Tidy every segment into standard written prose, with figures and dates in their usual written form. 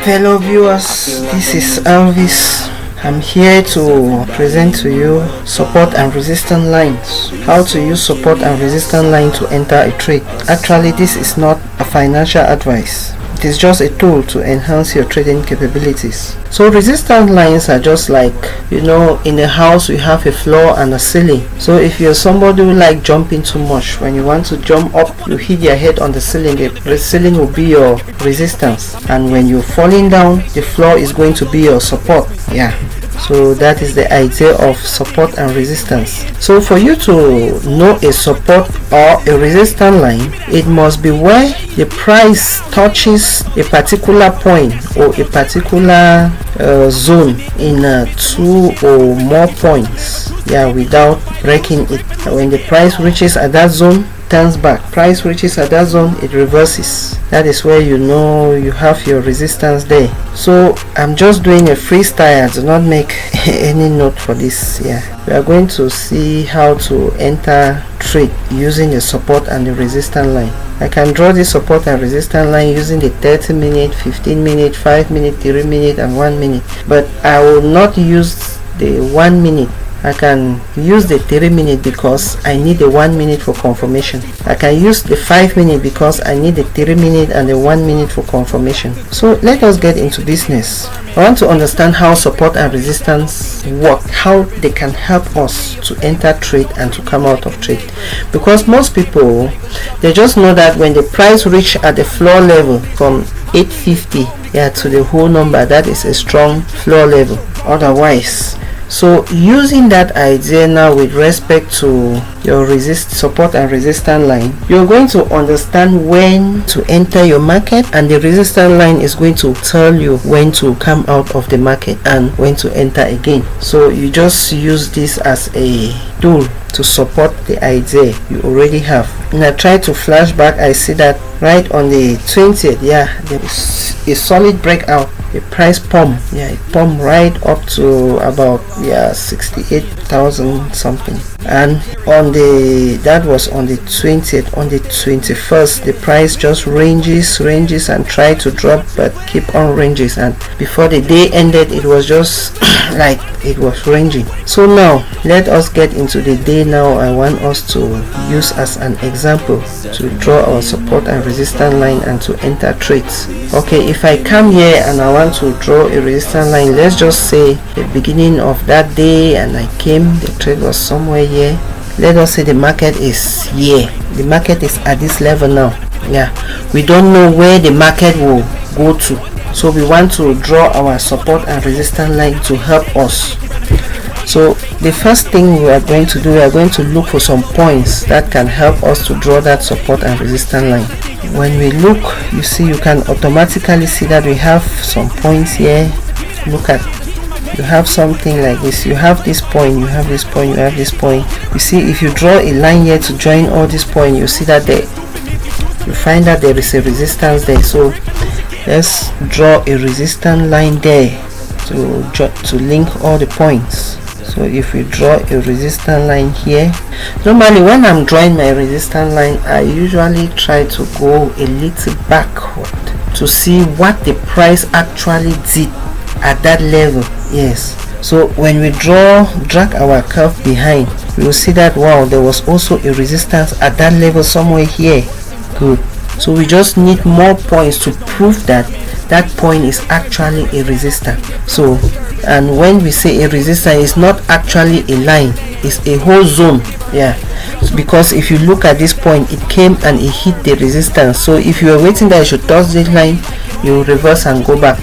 Fellow viewers, this is Elvis. I'm here to present to you support and resistance lines. How to use support and resistance line to enter a trade. Actually, this is not a financial advice. It is just a tool to enhance your trading capabilities. So resistance lines are just like, in a house we have a floor and a ceiling. So if you're somebody who like jumping too much, when you want to jump up, you hit your head on the ceiling. The ceiling will be your resistance, and when you're falling down, the floor is going to be your support. So that is the idea of support and resistance. So for you to know a support or a resistance line, it must be where the price touches a particular point or a particular zone in two or more points, without breaking it. When the price reaches at that zone, turns back. Price reaches at that zone, it reverses. That is where you know you have your resistance there. So I'm just doing a freestyle. Do not make any note for this. We are going to see how to enter trade using the support and the resistance line. I can draw the support and resistance line using the 30-minute, 15-minute, 5-minute, 3-minute and 1 minute, but I will not use the 1 minute. I can use the 3-minute because I need the 1 minute for confirmation. I can use the 5-minute because I need the 3-minute and the 1 minute for confirmation. So let us get into business. I want to understand how support and resistance work, how they can help us to enter trade and to come out of trade. Because most people, they just know that when the price reach at the floor level from 850 to the whole number, that is a strong floor level. Otherwise, so using that idea now with respect to your support and resistance line, you're going to understand when to enter your market, and the resistance line is going to tell you when to come out of the market and when to enter again. So you just use this as a tool to support the idea you already have. And I try to flash back. I see that right on the 20th, there is a solid breakout. The price pump, it pumped right up to about 68,000 something. And that was on the 20th. On the 21st, the price just ranges and try to drop, but keep on ranges, and before the day ended, it was just like it was ranging. So now let us get into the day. Now I want us to use as an example to draw our support and resistance line and to enter trades. Okay, if I come here and I want to draw a resistance line, let's just say the beginning of that day, and I came, the trade was somewhere here. Let us say the market is here. The market is at this level now. We don't know where the market will go to, so we want to draw our support and resistance line to help us. So the first thing we are going to do, we are going to look for some points that can help us to draw that support and resistance line. When we look, you see, you can automatically see that we have some points here. Look at, you have something like this. You have this point, you have this point, you have this point. You see, if you draw a line here to join all these points, you see that you find that there is a resistance there. So let's draw a resistance line there to link all the points. So if we draw a resistance line here, normally when I'm drawing my resistance line, I usually try to go a little backward to see what the price actually did at that level. So when we drag our curve behind, we will see that, wow, there was also a resistance at that level somewhere here. Good. So we just need more points to prove that that point is actually a resistance. So, and when we say a resistance, it's not actually a line, it's a whole zone. Because if you look at this point, it came and it hit the resistance. So if you are waiting that it should touch this line, you reverse and go back.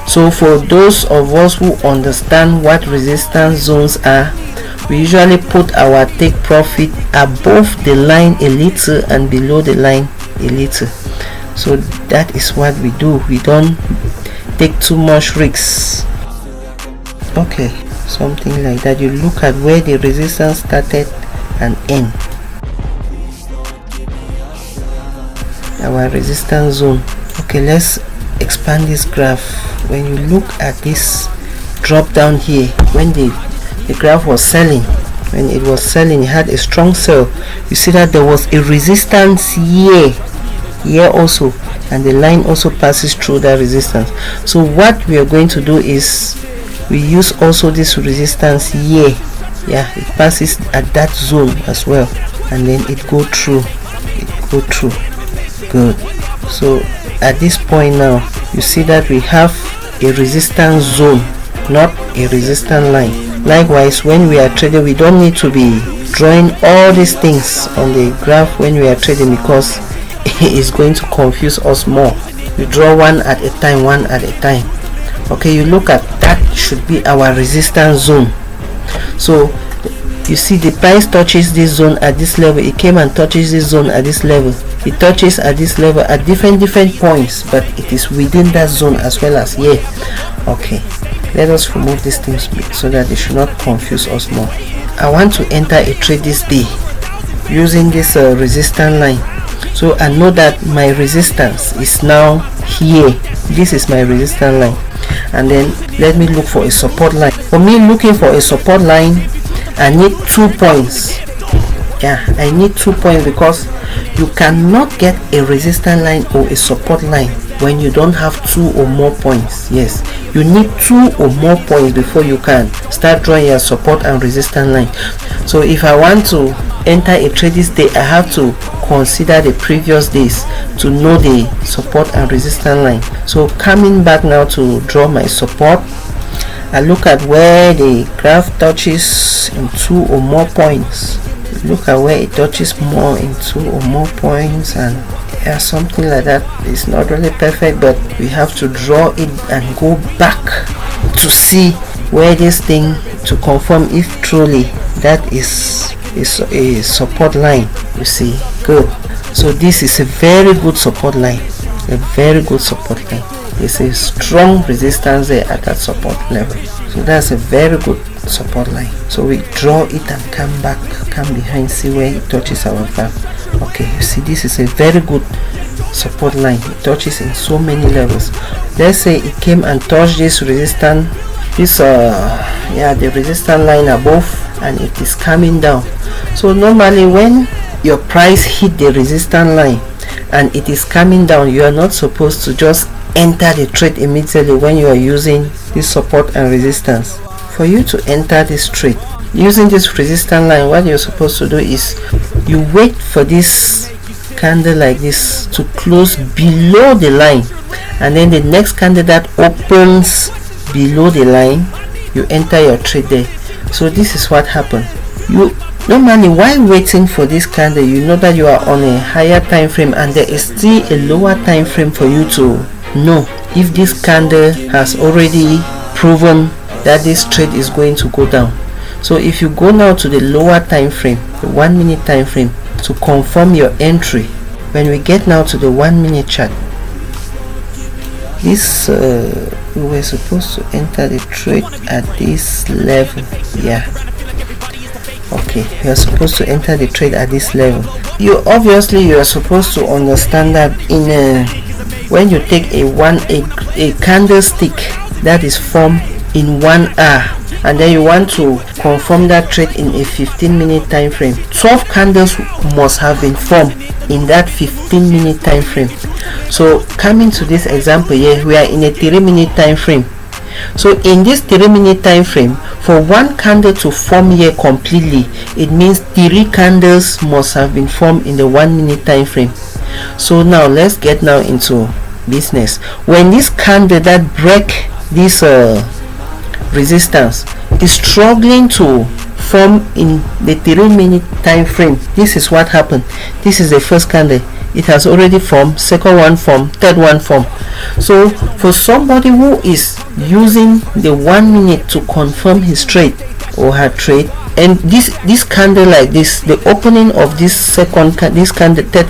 So for those of us who understand what resistance zones are, we usually put our take profit above the line a little and below the line a little. So that is what we do. We don't take too much risks. Okay, something like that. You look at where the resistance started and end. Our resistance zone. Okay, let's expand this graph. When you look at this drop down here, when the graph was selling, when it was selling, it had a strong sell. You see that there was a resistance here also. and the line also passes through that resistance. So what we are going to do is we use also this resistance here. Yeah, it passes at that zone as well, and then it go through. Good. So at this point now, you see that we have a resistance zone, not a resistance line. Likewise, when we are trading, we don't need to be drawing all these things on the graph when we are trading, because it is going to confuse us more. We draw one at a time. Okay, you look at that, should be our resistance zone. So you see the price touches this zone at this level, it came and touches this zone at this level, it touches at this level at different points, but it is within that zone as well as here. Okay, let us remove these things so that they should not confuse us more. I want to enter a trade this day using this resistance line. So I know that my resistance is now here. This is my resistance line, and then let me look for a support line. For me, looking for a support line, I need 2 points. Yeah, I need 2 points, because you cannot get a resistance line or a support line when you don't have 2 or more points. Yes, you need 2 or more points before you can start drawing your support and resistance line. So if I want to enter a trade this day, I have to consider the previous days to know the support and resistance line. So coming back now to draw my support, I look at where the graph touches in 2 or more points. Look at where it touches more in 2 or more points, and yeah, something like that. It's not really perfect, but we have to draw it and go back to see where this thing, to confirm if truly that is a support line. You see, good. So this is a very good support line, a very good support line. There's a strong resistance there at that support level, so that's a very good support line. So we draw it and come back, come behind, see where it touches our graph. Okay, you see, this is a very good support line. It touches in so many levels. Let's say it came and touched this resistance, the resistance line above, and it is coming down. So normally when your price hit the resistance line and it is coming down, you are not supposed to just enter the trade immediately when you are using this support and resistance. For you to enter this trade using this resistance line, what you're supposed to do is you wait for this candle like this to close below the line, and then the next candle that opens below the line, you enter your trade there. So this is what happened. You normally, while waiting for this candle, you know that you are on a higher time frame, and there is still a lower time frame for you to know if this candle has already proven that this trade is going to go down. So if you go now to the lower time frame, the 1 minute time frame, to confirm your entry, when we get now to the 1 minute chart, this we were supposed to enter the trade at this level. Yeah, okay, you are supposed to enter the trade at this level. You are supposed to understand that in when you take a candlestick that is formed in 1 hour, and then you want to confirm that trade in a 15-minute time frame, 12 candles must have been formed in that 15-minute time frame. So coming to this example here, we are in a 3-minute time frame. So in this 3-minute time frame, for one candle to form here completely, it means 3 candles must have been formed in the 1 minute time frame. So now let's get now into business. When this candle that break this resistance is struggling to form in the 3-minute time frame, this is what happened. This is the first candle, it has already formed, second one formed, third one formed. So for somebody who is using the 1 minute to confirm his trade or her trade, and this candle like this, the opening of this third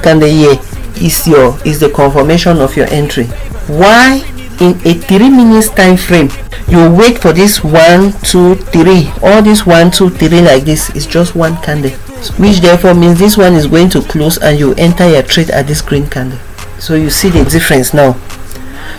candle here is the confirmation of your entry. Why in a 3 minutes time frame you wait for this 1 2 3, all this 1 2 3 like this is just one candle, which therefore means this one is going to close and you enter your trade at this green candle. So you see the difference now.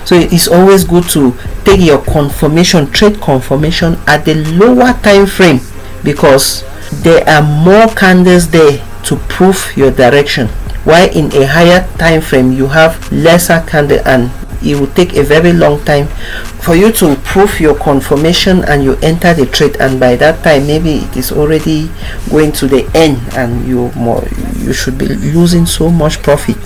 So it's always good to take your trade confirmation at the lower time frame, because there are more candles there to prove your direction. while in a higher time frame you have lesser candle, and it will take a very long time for you to prove your confirmation and you enter the trade, and by that time maybe it is already going to the end and you should be losing so much profit.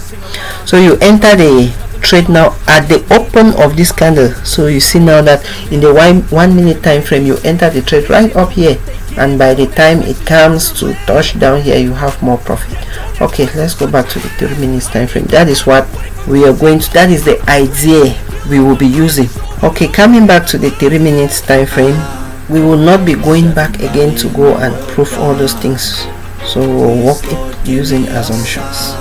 So you enter the trade now at the open of this candle. So you see now that in the 1 minute time frame you enter the trade right up here, and by the time it comes to touch down here you have more profit. Okay, let's go back to the 3 minutes time frame. That is what we are going to, that is the idea we will be using. Okay, coming back to the 3 minutes time frame, we will not be going back again to go and prove all those things, so we'll work it using assumptions.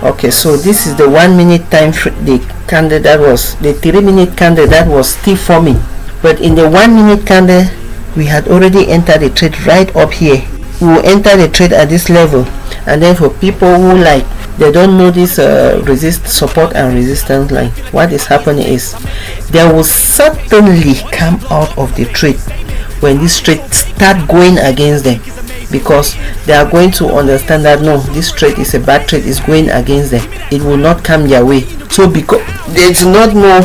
Okay, so this is the 1 minute time frame, the candle that was the 3 minute candle that was still forming, but in the 1 minute candle we had already entered the trade right up here. We will enter the trade at this level, and then for people who like they don't know this support and resistance line, what is happening is they will certainly come out of the trade when this trade start going against them, because they are going to understand that no, this trade is a bad trade, is going against them, it will not come their way. So because they do not know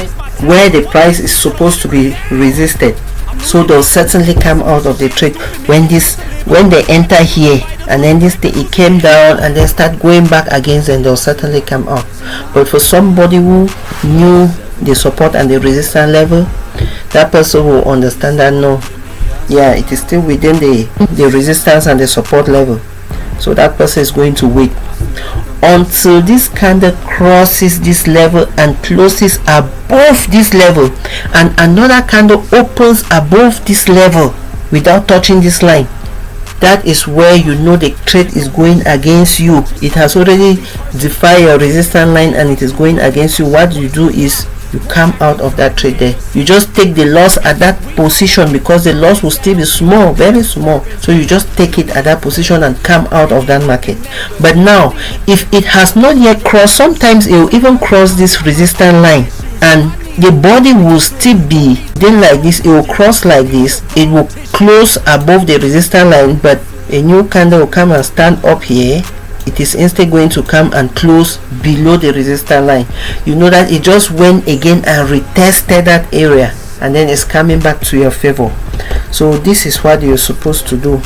where the price is supposed to be resisted, so they'll certainly come out of the trade when they enter here, and then this thing, it came down and then start going back against them, they'll certainly come out. But for somebody who knew the support and the resistance level, that person will understand that no, yeah, it is still within the resistance and the support level, so that person is going to wait until this candle crosses this level and closes above this level, and another candle opens above this level without touching this line. That is where you know the trade is going against you. It has already defied your resistance line and it is going against you. What you do is you come out of that trade there. You just take the loss at that position, because the loss will still be small, very small. So you just take it at that position and come out of that market. But now, if it has not yet crossed, sometimes it will even cross this resistance line, and the body will still be then like this. It will cross like this, it will close above the resistance line, but a new candle will come and stand up here. It is instead going to come and close below the resistance line. You know that it just went again and retested that area, and then it's coming back to your favor. So this is what you're supposed to do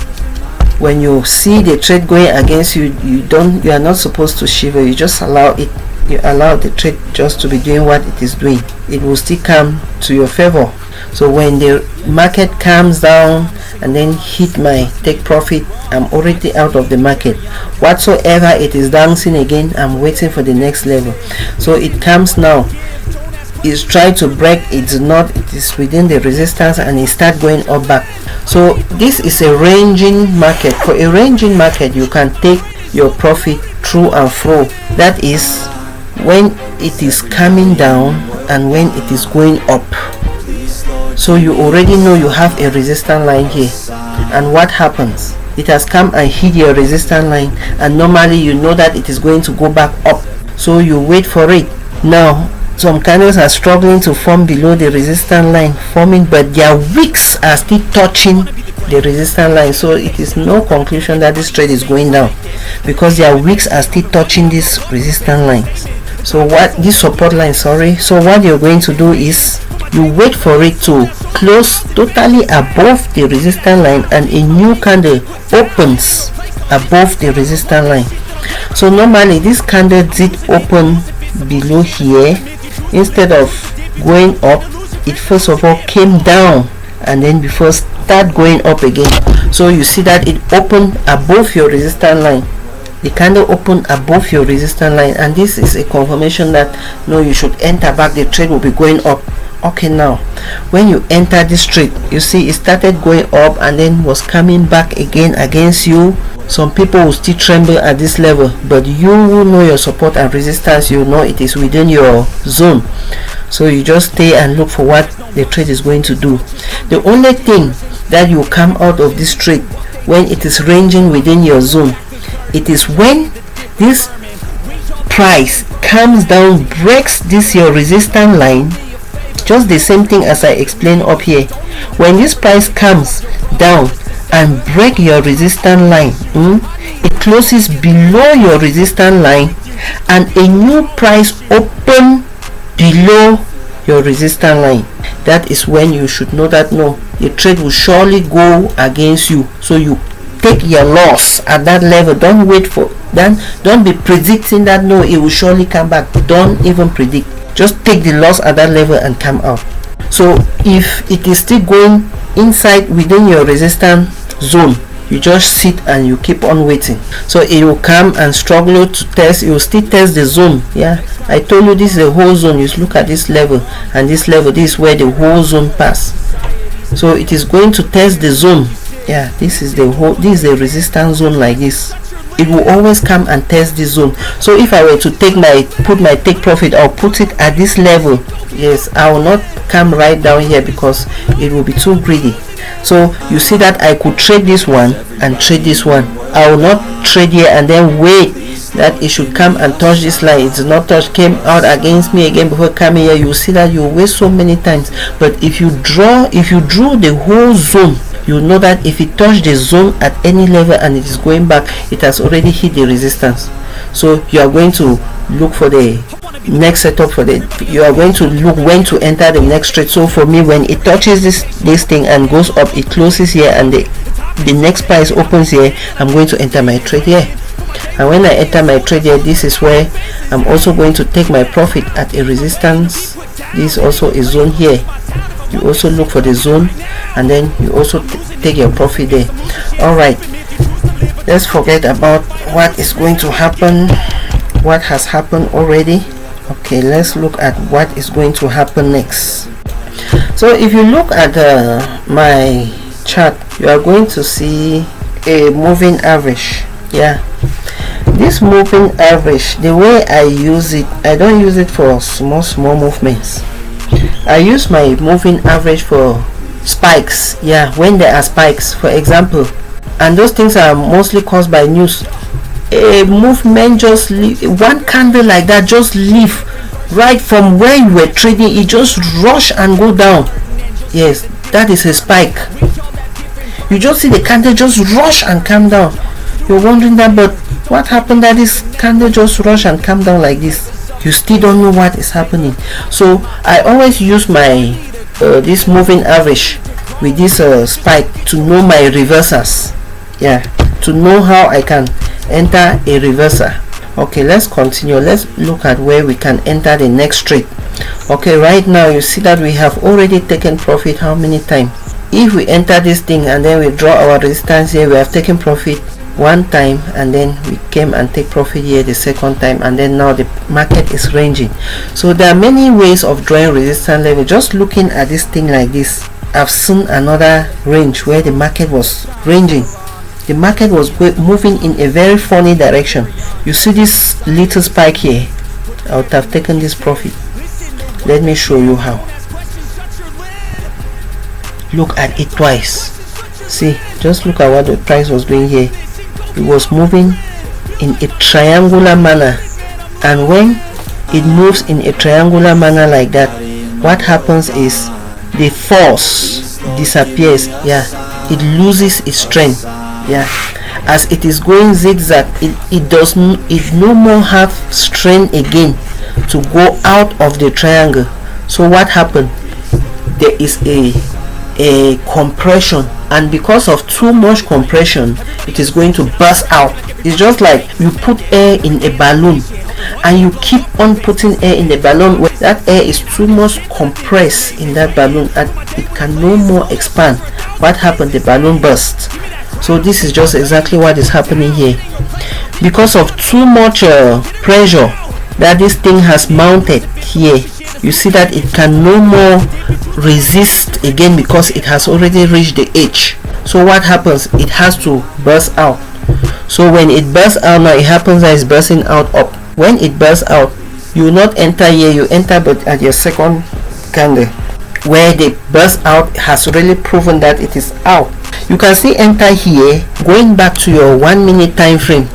when you see the trade going against you. You are not supposed to shiver. You just allow it. You allow the trade just to be doing what it is doing. It will still come to your favor. So when the market comes down and then hit my take profit, I'm already out of the market. Whatsoever it is dancing again, I'm waiting for the next level. So it comes now, it's trying to break, it's not, it is within the resistance, and it start going up back. So this is a ranging market. For a ranging market, you can take your profit through and fro. That is when it is coming down and when it is going up. So you already know you have a resistance line here, and what happens, it has come and hit your resistance line, and normally you know that it is going to go back up, so you wait for it. Now some candles are struggling to form below the resistance line, forming, but their wicks are still touching the resistance line. So it is no conclusion that this trade is going down, because their wicks are still touching these resistance lines. So what this support line, sorry. So what you're going to do is you wait for it to close totally above the resistance line, and a new candle opens above the resistance line. So normally this candle did open below here. Instead of going up, it first of all came down and then before start going up again. So you see that it opened above your resistance line. The candle opened above your resistance line, and this is a confirmation that no, you should enter back. The trade will be going up. Okay, now when you enter this trade, you see it started going up and then was coming back again against you. Some people will still tremble at this level, but you will know your support and resistance. You know it is within your zone, so you just stay and look for what the trade is going to do. The only thing that you come out of this trade when it is ranging within your zone, it is when this price comes down, breaks this your resistance line. Just the same thing as I explained up here. When this price comes down and break your resistance line, it closes below your resistance line, and a new price open below your resistance line, that is when you should know that no, the trade will surely go against you. So you take your loss at that level. Don't wait for then, don't be predicting that no, it will surely come back. Don't even predict, just take the loss at that level and come out. So if it is still going inside within your resistance zone, you just sit and you keep on waiting. So it will come and struggle to test. You will still test the zone. Yeah, I told you this is the whole zone. You look at this level and this level, this is where the whole zone pass. So it is going to test the zone. Yeah, this is the whole, this is the resistance zone like this. It will always come and test this zone. So if I were to take put my take profit, or put it at this level, yes, I will not come right down here because it will be too greedy. So you see that I could trade this one and trade this one. I will not trade here and then wait that it should come and touch this line. It's not touched, came out against me again before coming here. You see that you waste so many times. But if you drew the whole zone, you know that if it touched the zone at any level and it is going back, it has already hit the resistance. So you are going to look for the next setup for the, you are going to look when to enter the next trade. So for me, when it touches this thing and goes up, it closes here and the next price opens here, I'm going to enter my trade here. And when I enter my trade here, this is where I'm also going to take my profit at a resistance. This is also a zone here. You also look for the zone and then you also take your profit there. All right, let's forget about what is going to happen, what has happened already. Okay, let's look at what is going to happen next. So if you look at my chart, you are going to see a moving average. Yeah, this moving average, the way I use it, I don't use it for small movements. I use my moving average for spikes. Yeah, when there are spikes, for example, and those things are mostly caused by news. A movement just leave, one candle like that just leave right from where you were trading, it just rush and go down. Yes, that is a spike. You just see the candle just rush and come down. You're wondering that, but what happened that this candle just rush and come down like this? You still don't know what is happening. So I always use my this moving average with this spike to know my reversals. Yeah, to know how I can enter a reversal. Okay, let's continue. Let's look at where we can enter the next trade. Okay, right now you see that we have already taken profit how many times? If we enter this thing and then we draw our resistance here, we have taken profit one time, and then we came and take profit here the second time, and then now the market is ranging. So there are many ways of drawing resistance level. Just looking at this thing like this, I've seen another range where the market was ranging. The market was moving in a very funny direction. You see this little spike here, I would have taken this profit. Let me show you how. Look at it twice. See, just look at what the price was doing here. It was moving in a triangular manner, and when it moves in a triangular manner like that, what happens is the force disappears. Yeah, it loses its strength. Yeah, as it is going zigzag, it no more have strength again to go out of the triangle. So what happened? There is a compression, and because of too much compression, it is going to burst out. It's just like you put air in a balloon and you keep on putting air in the balloon. When that air is too much compressed in that balloon and it can no more expand, what happened? The balloon burst. So this is just exactly what is happening here. Because of too much pressure that this thing has mounted here, you see that it can no more resist again because it has already reached the edge. So what happens? It has to burst out. So when it bursts out, now it happens that it's bursting out up. When it bursts out, you will not enter here, you enter but at your second candle where the burst out has really proven that it is out. You can see enter here. Going back to your 1 minute time frame,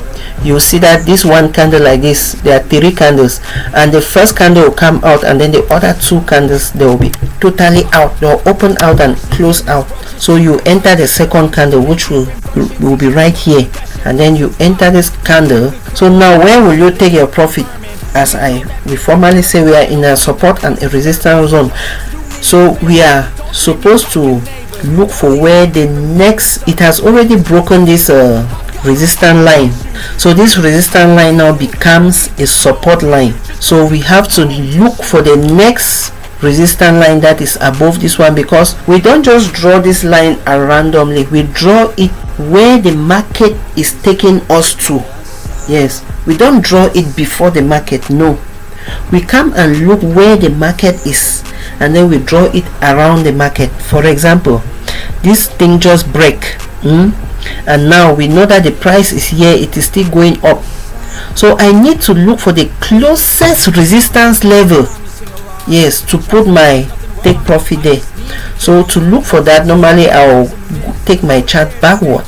you see that this one candle like this, there are 3 candles, and the first candle will come out, and then the other 2 candles, they will be totally out, they'll open out and close out. So you enter the second candle, which will be right here, and then you enter this candle. So now where will you take your profit? As we formally say, we are in a support and a resistance zone, so we are supposed to look for where the next, it has already broken this resistance line, so this resistance line now becomes a support line. So we have to look for the next resistance line that is above this one, because we don't just draw this line randomly, we draw it where the market is taking us to. Yes, we don't draw it before the market, no, we come and look where the market is, and then we draw it around the market. For example, this thing just break, and now we know that the price is here, it is still going up, so I need to look for the closest resistance level, yes, to put my take profit there. So to look for that, normally I'll take my chart backward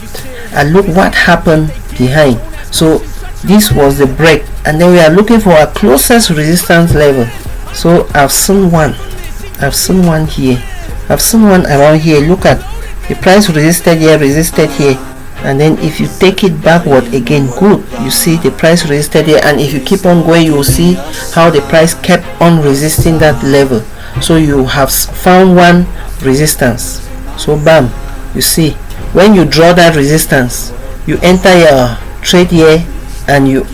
and look what happened behind. So this was the break, and then we are looking for our closest resistance level. So I've seen one here, I've seen one around here. Look at the price resisted here, and then if you take it backward again, good, you see the price resisted here, and if you keep on going, you will see how the price kept on resisting that level. So you have found one resistance. So bam, you see when you draw that resistance, you enter your trade here, and you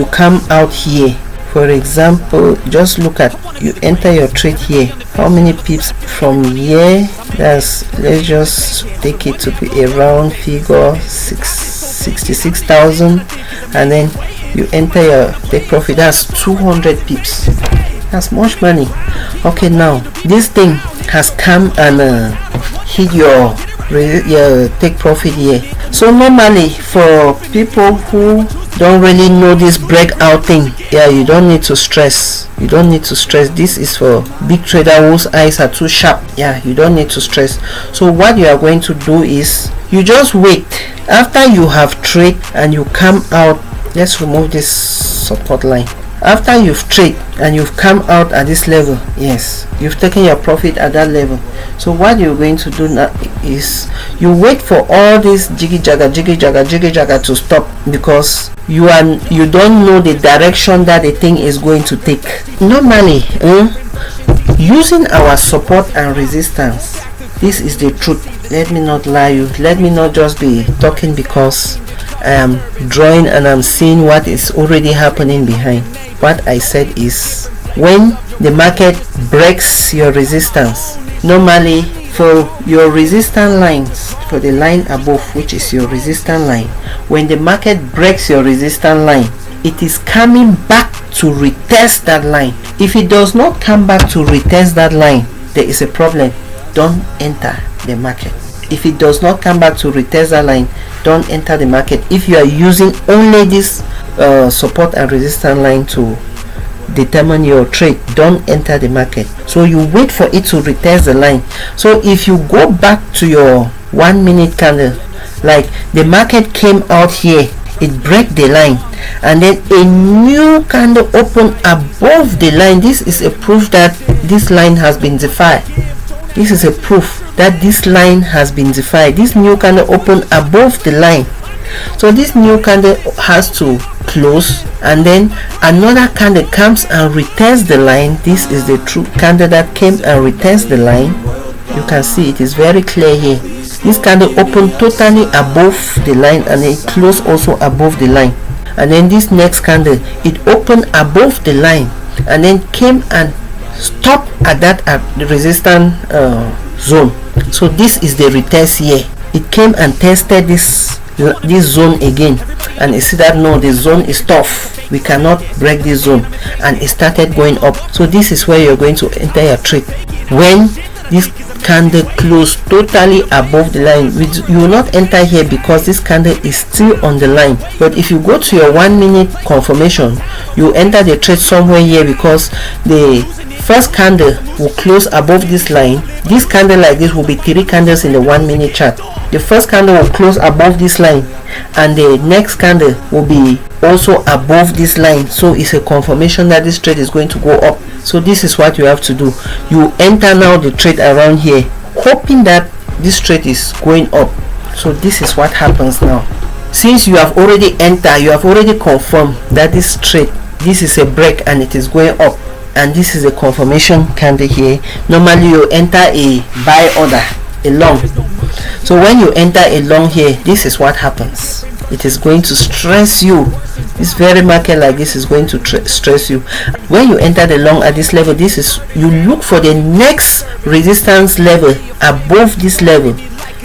come out here. For example, just look at, you enter your trade here, how many pips from here? That's, let's just take it to be a round figure, 66,000, and then you enter your take profit. That's 200 pips. That's much money. Okay, now this thing has come and hit your take profit here. So normally for people who don't really know this breakout thing, yeah, you don't need to stress. This is for big trader whose eyes are too sharp. Yeah, you don't need to stress. So what you are going to do is you just wait. After you have trade and you come out, let's remove this support line. After you've traded and you've come out at this level, yes, you've taken your profit at that level. So what you're going to do now is you wait for all this jiggy jagger to stop, because you don't know the direction that the thing is going to take. Normally, using our support and resistance, this is the truth. Let me not lie you, let me not just be talking because I am drawing and I'm seeing what is already happening behind. What I said is, when the market breaks your resistance, normally for your resistance lines, for the line above, which is your resistance line, when the market breaks your resistance line, it is coming back to retest that line. If it does not come back to retest that line, there is a problem. Don't enter the market. If it does not come back to retest that line, don't enter the market. If you are using only this support and resistance line to determine your trade, don't enter the market. So you wait for it to retest the line. So if you go back to your 1 minute candle, like the market came out here, it break the line, and then a new candle open above the line. This is a proof that this line has been defied. This is a proof that this line has been defied. This new candle open above the line. So this new candle has to close, and then another candle comes and retests the line. This is the true candle that came and retests the line. You can see it is very clear here. This candle opened totally above the line, and it closed also above the line. And then this next candle, it opened above the line and then came and stopped at that resistance zone. So this is the retest here. It came and tested this zone again, and it said that no, the zone is tough, we cannot break this zone, and it started going up. So this is where you're going to enter your trade. When this candle closed totally above the line, you will not enter here because this candle is still on the line. But if you go to your 1 minute confirmation, you enter the trade somewhere here, because the first candle will close above this line. This candle like this will be 3 candles in the 1 minute chart. The first candle will close above this line, and the next candle will be also above this line. So it's a confirmation that this trade is going to go up. So this is what you have to do. You enter now the trade around here, hoping that this trade is going up. So this is what happens now. Since you have already entered, you have already confirmed that this trade, this is a break and it is going up, and this is a confirmation candle here. Normally you enter a buy order, a long. So when you enter a long here, this is what happens. It is going to stress you. This very market like this is going to stress you. When you enter the long at this level, this is, you look for the next resistance level above this level,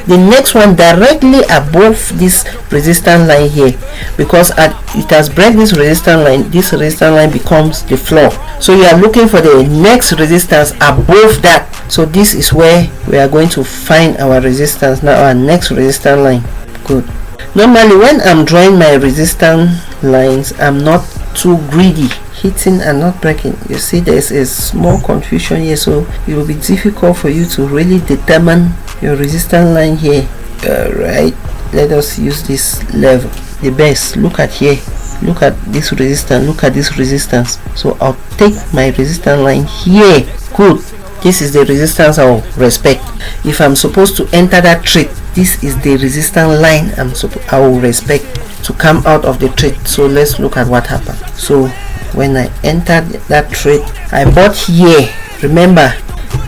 the next one directly above this resistance line here, because it has break this resistance line. This resistance line becomes the floor. So you are looking for the next resistance above that. So this is where we are going to find our resistance now, our next resistance line. Good. Normally when I'm drawing my resistance lines, I'm not too greedy, hitting and not breaking. You see there's a small confusion here, so it will be difficult for you to really determine your resistance line here. Right, let us use this level, the base. Look at here, look at this resistance, look at this resistance. So I'll take my resistance line here. Good. This is the resistance I'll respect. If I'm supposed to enter that trade, this is the resistance line I will respect to come out of the trade. So let's look at what happened. So when I entered that trade, I bought here. Remember,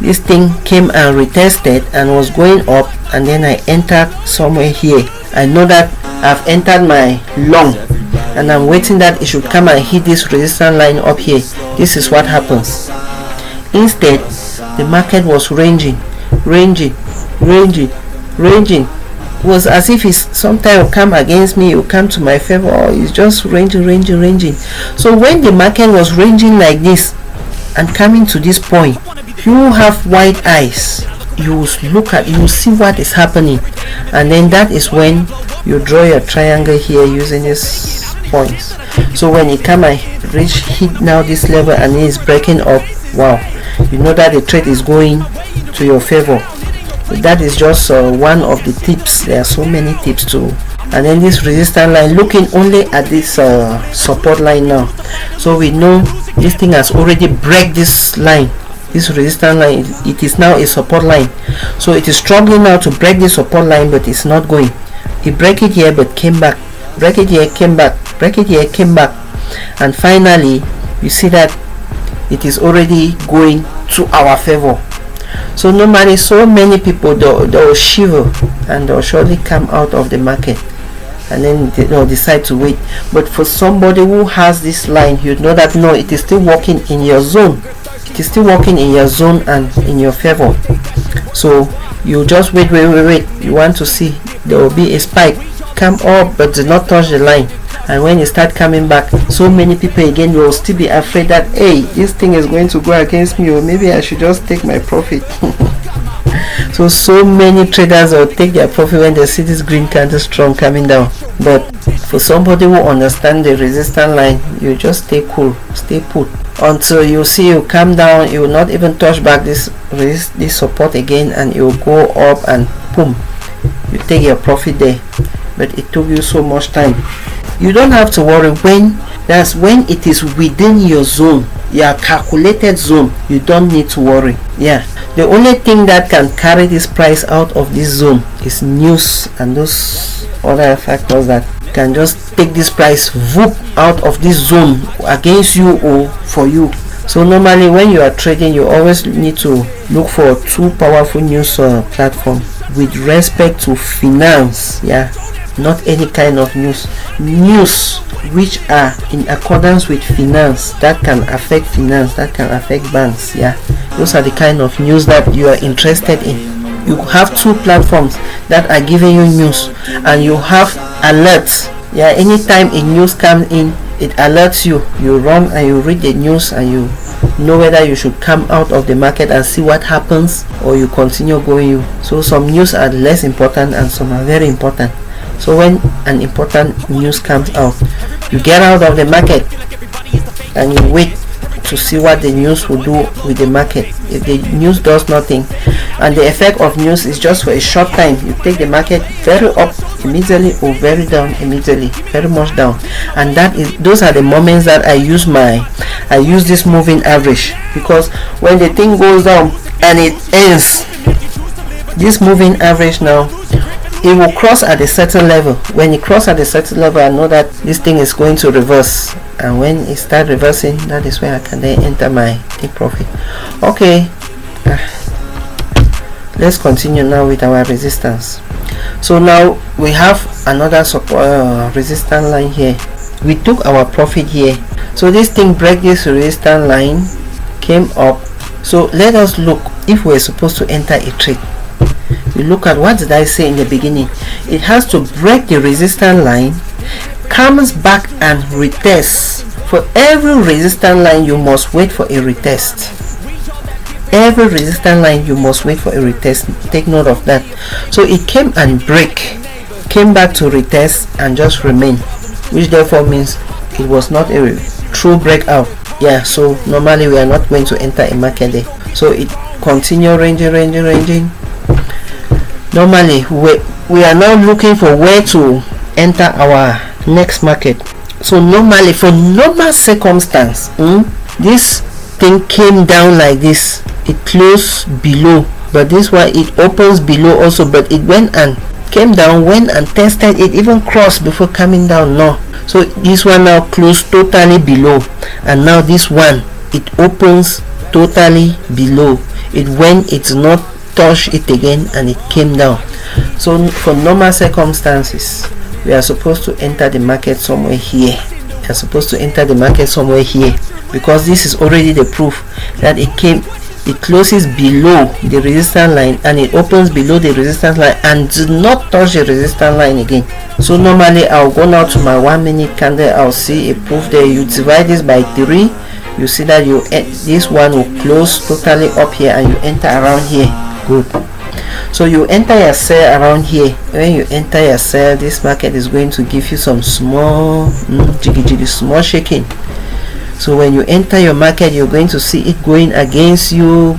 this thing came and retested and was going up, and then I entered somewhere here. I know that I've entered my long, and I'm waiting that it should come and hit this resistance line up here. This is what happens. Instead, the market was ranging. It was as if it's sometime will come against me, it will come to my favor, or it's just ranging. So when the market was ranging like this and coming to this point, you have wide eyes. You look at, you see what is happening, and then that is when you draw your triangle here using these points. So when it come and hit now this level and it is breaking up, wow, you know that the trade is going to your favor. That is just one of the tips. There are so many tips too. And then this resistance line, looking only at this support line now. So we know this thing has already break this line, this resistance line. It is now a support line. So it is struggling now to break the support line, but it's not going. It break it here but came back, break it here, came back, break it here, came back, and finally you see that it is already going to our favor. So normally so many people they'll shiver and they'll surely come out of the market, and then they'll decide to wait. But for somebody who has this line, you know that no, it is still working in your zone. It is still working in your zone and in your favor. So you just wait. You want to see there will be a spike, come up but do not touch the line. And when you start coming back, so many people again will still be afraid that, hey, this thing is going to go against me, or maybe I should just take my profit. so many traders will take their profit when they see this green candle strong coming down. But for somebody who understands the resistance line, you just stay cool, stay put until you see you come down. You will not even touch back this support again, and you will go up and boom, you take your profit there. But it took you so much time. You don't have to worry when it is within your zone, your calculated zone. You don't need to worry. Yeah, the only thing that can carry this price out of this zone is news and those other factors that can just take this price whoop out of this zone against you or for you. So normally when you are trading, you always need to look for two powerful news platforms with respect to finance. Yeah, not any kind of news which are in accordance with finance, that can affect finance, that can affect banks. Yeah, those are the kind of news that you are interested in. You have two platforms that are giving you news, and you have alerts. Yeah, anytime a news comes in, it alerts you. You run and you read the news, and you know whether you should come out of the market and see what happens, or you continue going. So some news are less important and some are very important. So when an important news comes out, you get out of the market and you wait to see what the news will do with the market. If the news does nothing, and the effect of news is just for a short time, you take the market very up immediately or very down immediately, very much down. And those are the moments that I use this moving average, because when the thing goes down and it ends, this moving average now, it will cross at a certain level. When it crosses at a certain level, I know that this thing is going to reverse, and when it starts reversing, that is where I can then enter my take profit. Okay, let's continue now with our resistance. So now we have another support resistance line here. We took our profit here, so this thing break this resistance line, came up. So let us look if we're supposed to enter a trade. We look at what did I say in the beginning. It has to break the resistance line, comes back and retests. For every resistance line you must wait for a retest. Every resistance line you must wait for a retest. Take note of that. So it came and came back to retest and just remain, which therefore means it was not a true breakout. Yeah, so normally we are not going to enter a market there. So it continue ranging. Normally we are now looking for where to enter our next market. So normally, for normal circumstance, this thing came down like this, it closed below, but this one it opens below also, but it went and came down, went and tested, it even crossed before coming down. No, so this one now closed totally below, and now this one it opens totally below. It went, it's not touch it again, and it came down. So for normal circumstances, we are supposed to enter the market somewhere here. We are supposed to enter the market somewhere here, because this is already the proof that it closes below the resistance line and it opens below the resistance line and do not touch the resistance line again. So normally I'll go now to my 1 minute candle. I'll see a proof there. You divide this by 3, you see that this one will close totally up here and you enter around here. Good. So you enter your sell around here. When you enter your sell, this market is going to give you some small jiggy small shaking. So when you enter your market, you're going to see it going against you.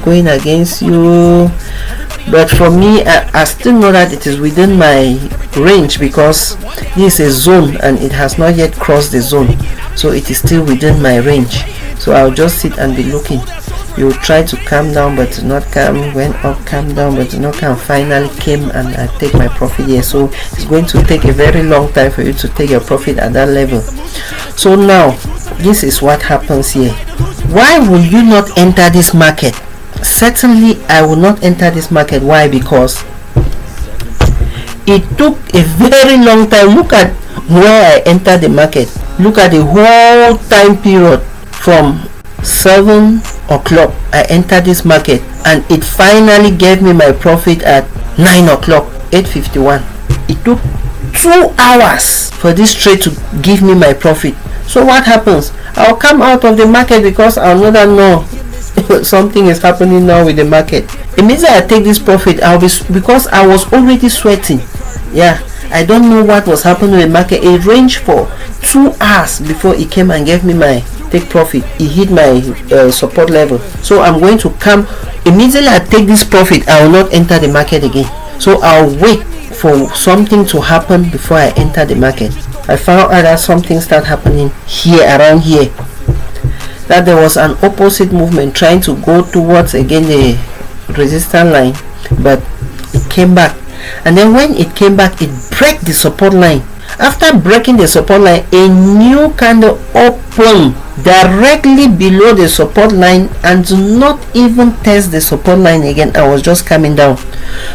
But for me, I still know that it is within my range, because this is a zone and it has not yet crossed the zone, so it is still within my range. So I'll just sit and be looking. You try to come down but do not come, went up, come down but do not come, finally came and I take my profit here. So it's going to take a very long time for you to take your profit at that level. So now this is what happens here. Why will you not enter this market? Certainly I will not enter this market. Why? Because it took a very long time. Look at where I entered the market. Look at the whole time period. From 7 o'clock I entered this market, and it finally gave me my profit at 9 o'clock, 8:51. It took 2 hours for this trade to give me my profit. So what happens? I'll come out of the market because I'll know that no, something is happening now with the market. Immediately I take this profit, I'll be, because I was already sweating. Yeah, I don't know what was happening with the market. It ranged for 2 hours before it came and gave me my take profit. It hit my support level. So I'm going to come immediately. I take this profit, I will not enter the market again. So I'll wait for something to happen before I enter the market. I found out that something started happening here, around here, that there was an opposite movement trying to go towards again the resistance line, but it came back. And then when it came back, it broke the support line. After breaking the support line, a new candle opened directly below the support line and do not even test the support line again. I was just coming down.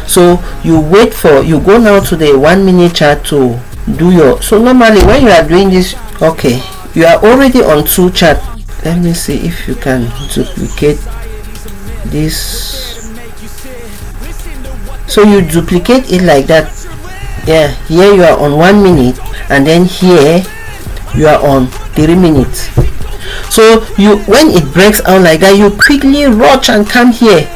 So you go now to the 1 minute chart to do your. So normally when you are doing this, okay, you are already on 2 chart. Let me see if you can duplicate this. So you duplicate it like that. Yeah, here you are on 1 minute, and then here you are on 3 minutes. So when it breaks out like that, you quickly rush and come here,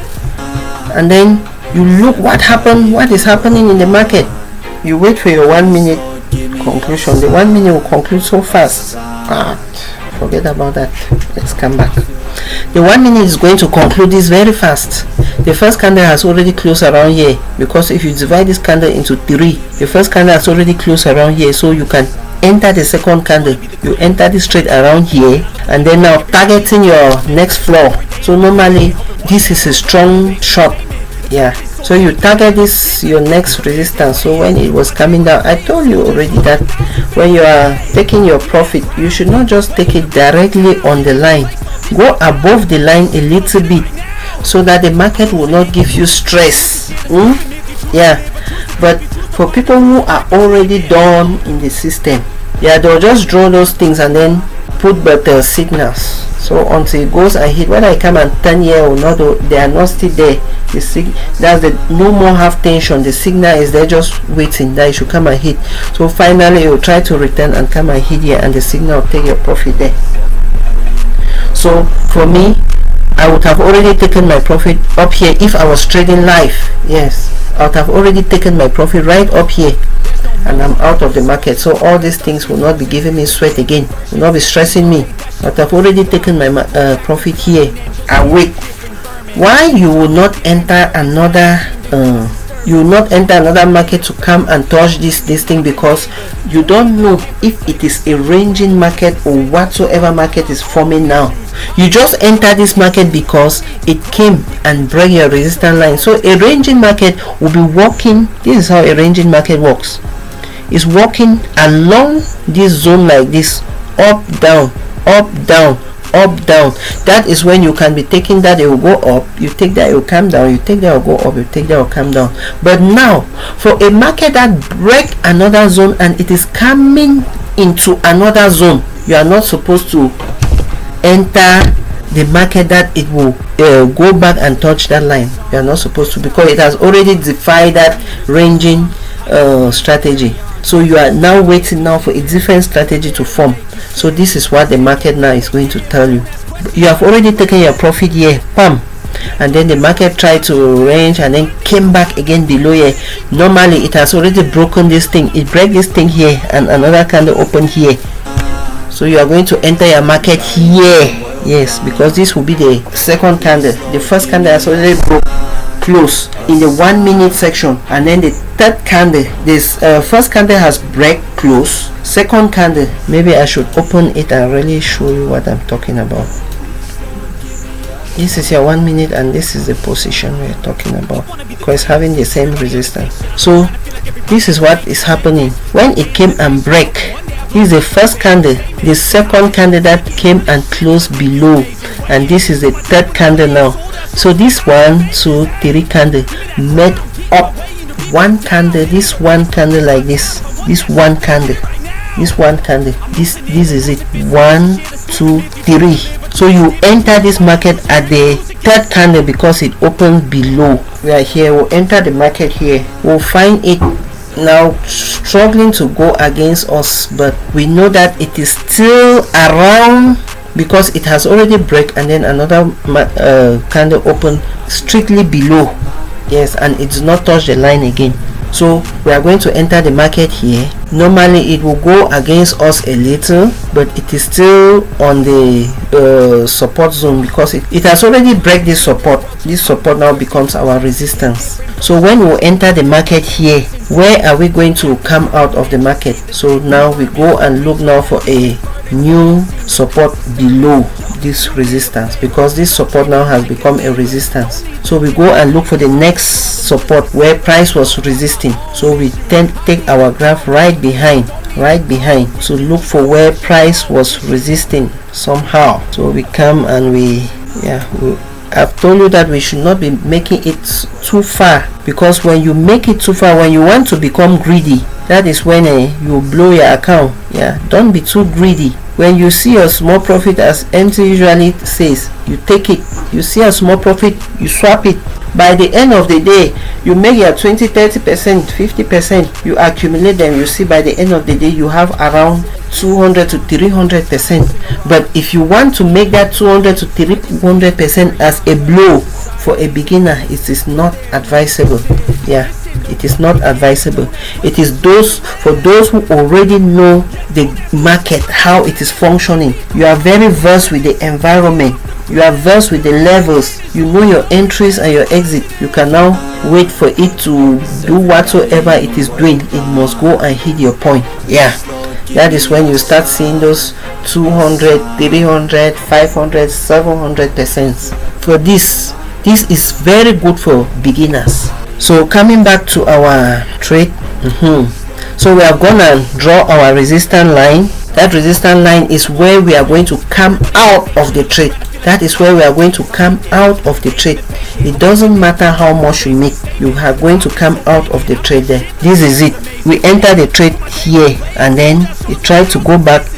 and then you look what happened, what is happening in the market. You wait for your 1 minute conclusion. The 1 minute will conclude so fast. Forget about that. Let's come back. The 1 minute is going to conclude this very fast. The first candle has already closed around here, because if you divide this candle into 3, the first candle has already closed around here, so you can enter the second candle. You enter this trade around here, and then now targeting your next floor. So normally this is a strong shot, yeah. So you target this your next resistance. So when it was coming down, I told you already that when you are taking your profit, you should not just take it directly on the line. Go above the line a little bit, so that the market will not give you stress. Yeah, but for people who are already done in the system, yeah, they'll just draw those things and then put better signals. So until it goes and hit, when I come and turn here or not, they are not still there. That's the no more have tension. The signal is there just waiting that it should come and hit. So finally you try to return and come and hit here, and the signal will take your profit there. So for me, I would have already taken my profit up here if I was trading live. Yes, I would have already taken my profit right up here, and I'm out of the market. So all these things will not be giving me sweat again, will not be stressing me. But I've already taken my profit here. Awake. Why you will not enter another market to come and touch this thing? Because you don't know if it is a ranging market or whatsoever market is forming now. You just enter this market because it came and break your resistance line. So a ranging market will be walking. This is how a ranging market works. It's walking along this zone like this, up, down, up, down, up, down. That is when you can be taking that, it will go up, you take that, it will come down, you take that, it will go up, you take that, it will come down. But now for a market that break another zone and it is coming into another zone, you are not supposed to enter the market that it will go back and touch that line. You are not supposed to, because it has already defied that ranging strategy. So you are now waiting now for a different strategy to form. So this is what the market now is going to tell you. You have already taken your profit here, pam, and then the market tried to range and then came back again below here. Normally it has already broken this thing. It break this thing here and another candle open here. So you are going to enter your market here. Yes, because this will be the second candle. The first candle has already broke close in the 1 minute section, and then the third candle, this first candle has break close. Second candle, maybe I should open it and really show you what I'm talking about. This is your 1 minute, and this is the position we're talking about, because having the same resistance. So this is what is happening when it came and break. This is the first candle, the second candle that came and closed below, and this is the third candle now. So this 1, 2, 3 candle made up one candle, this one candle like this, this one candle, this one candle, this is it, 1, 2, 3. So you enter this market at the third candle because it opened below. We are here, we'll enter the market here, we'll find it now struggling to go against us, but we know that it is still around because it has already break, and then another candle open strictly below. Yes, and it's not touched the line again. So we are going to enter the market here. Normally it will go against us a little, but it is still on the support zone because it has already break this support. This support now becomes our resistance. So when we enter the market here, where are we going to come out of the market? So now we go and look now for a new support below this resistance, because this support now has become a resistance. So we go and look for the next support where price was resisting. So we take our graph right behind, so look for where price was resisting somehow. So we come and I've told you that we should not be making it too far, because when you make it too far, when you want to become greedy, that is when you blow your account. Yeah, don't be too greedy. When you see a small profit, as MT usually says, you take it. You see a small profit, you swap it. By the end of the day, you make your 20, 30%, 50%, you accumulate them. You see by the end of the day you have around 200 to 300%. But if you want to make that 200 to 300% as a blow for a beginner, it is not advisable. Yeah, it is not advisable. It is for those who already know the market, how it is functioning. You are very versed with the environment. You are versed with the levels, you know your entries and your exit. You can now wait for it to do whatsoever it is doing. It must go and hit your point. Yeah, that is when you start seeing those 200, 300, 500, 700%. For this is very good for beginners. So coming back to our trade, so we are gonna draw our resistance line. That resistance line is where we are going to come out of the trade. That is where we are going to come out of the trade. It doesn't matter how much we make, you are going to come out of the trade there. This is it. We enter the trade here and then it tried to go back,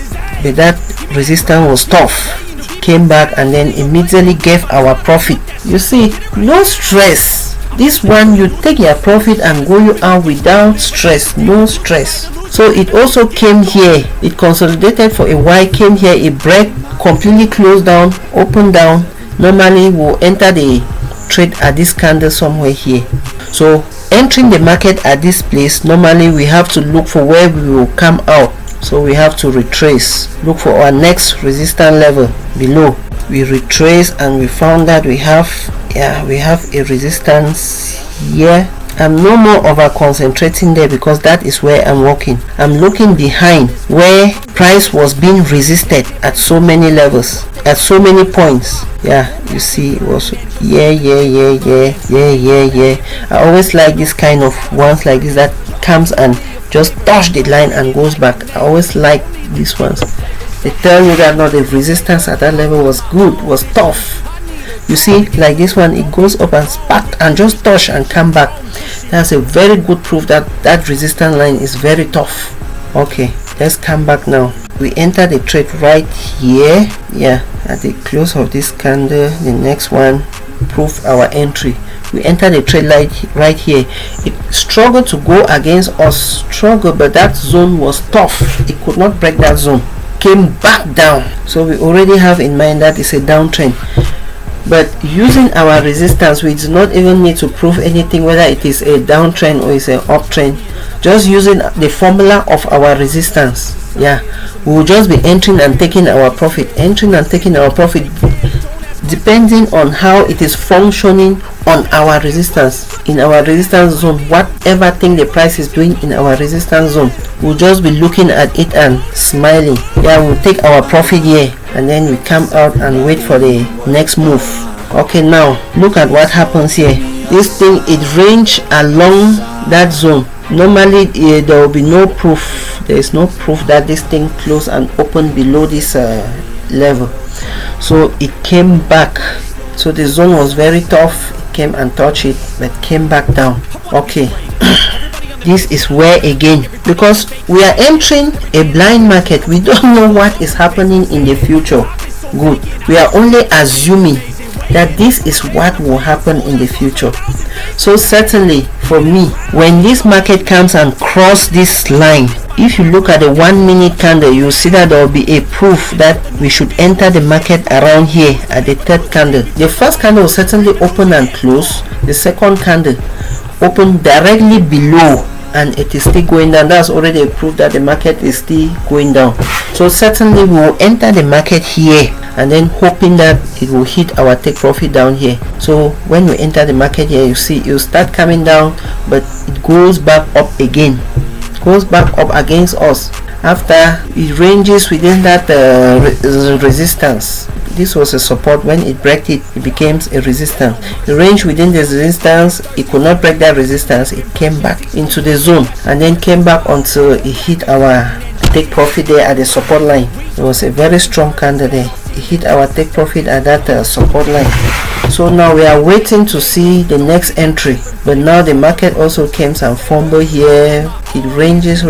but that resistance was tough. It came back and then immediately gave our profit. You see, no stress. This one, you take your profit and go out without stress, no stress. So it also came here, it consolidated for a while, came here, it break, completely closed down, opened down. Normally we'll enter the trade at this candle somewhere here. So entering the market at this place, normally we have to look for where we will come out. So we have to retrace, look for our next resistance level below. We retrace and we found that we have a resistance here. I'm no more over concentrating there because that is where I'm working. I'm looking behind where price was being resisted at so many levels, at so many points. Yeah, you see, it was yeah. I always like this kind of ones like this that comes and just touch the line and goes back. I always like these ones. They tell you that not the resistance at that level was good, was tough. You see, like this one, it goes up and spark and just touch and come back. That's a very good proof that that resistance line is very tough. Okay, let's come back now. We enter the trade right here. Yeah, at the close of this candle, the next one prove our entry. We enter the trade right here. It struggled to go against us, but that zone was tough. It could not break that zone. Came back down. So we already have in mind that it's a downtrend. But using our resistance, we do not even need to prove anything whether it is a downtrend or it's an uptrend. Just using the formula of our resistance, yeah, we will just be entering and taking our profit, depending on how it is functioning on our resistance. In our resistance zone, whatever thing the price is doing in our resistance zone, we'll just be looking at it and smiling. Yeah, we'll take our profit here and then we come out and wait for the next move. Okay, now look at what happens here. This thing, it range along that zone. Normally there will be no proof. There is no proof that this thing closed and opened below this level. So it came back. So the zone was very tough. It came and touched it, but came back down. Okay. This is where again, because we are entering a blind market, we don't know what is happening in the future. Good. We are only assuming that this is what will happen in the future. So certainly for me, when this market comes and cross this line, if you look at the 1 minute candle, you will see that there will be a proof that we should enter the market around here at the third candle. The first candle will certainly open and close. The second candle open directly below and it is still going down. That's already a proof that the market is still going down. So certainly we will enter the market here and then hoping that it will hit our take profit down here. So when we enter the market here, you see you start coming down, but it goes back up again, goes back up against us after it ranges within that resistance. This was a support. When it broke it, it became a resistance. The range within the resistance, it could not break that resistance. It came back into the zone and then came back until it hit our take profit there at the support line. It was a very strong candle there. It hit our take profit at that support line. So now we are waiting to see the next entry, but now the market also came and fumble here. It ranges.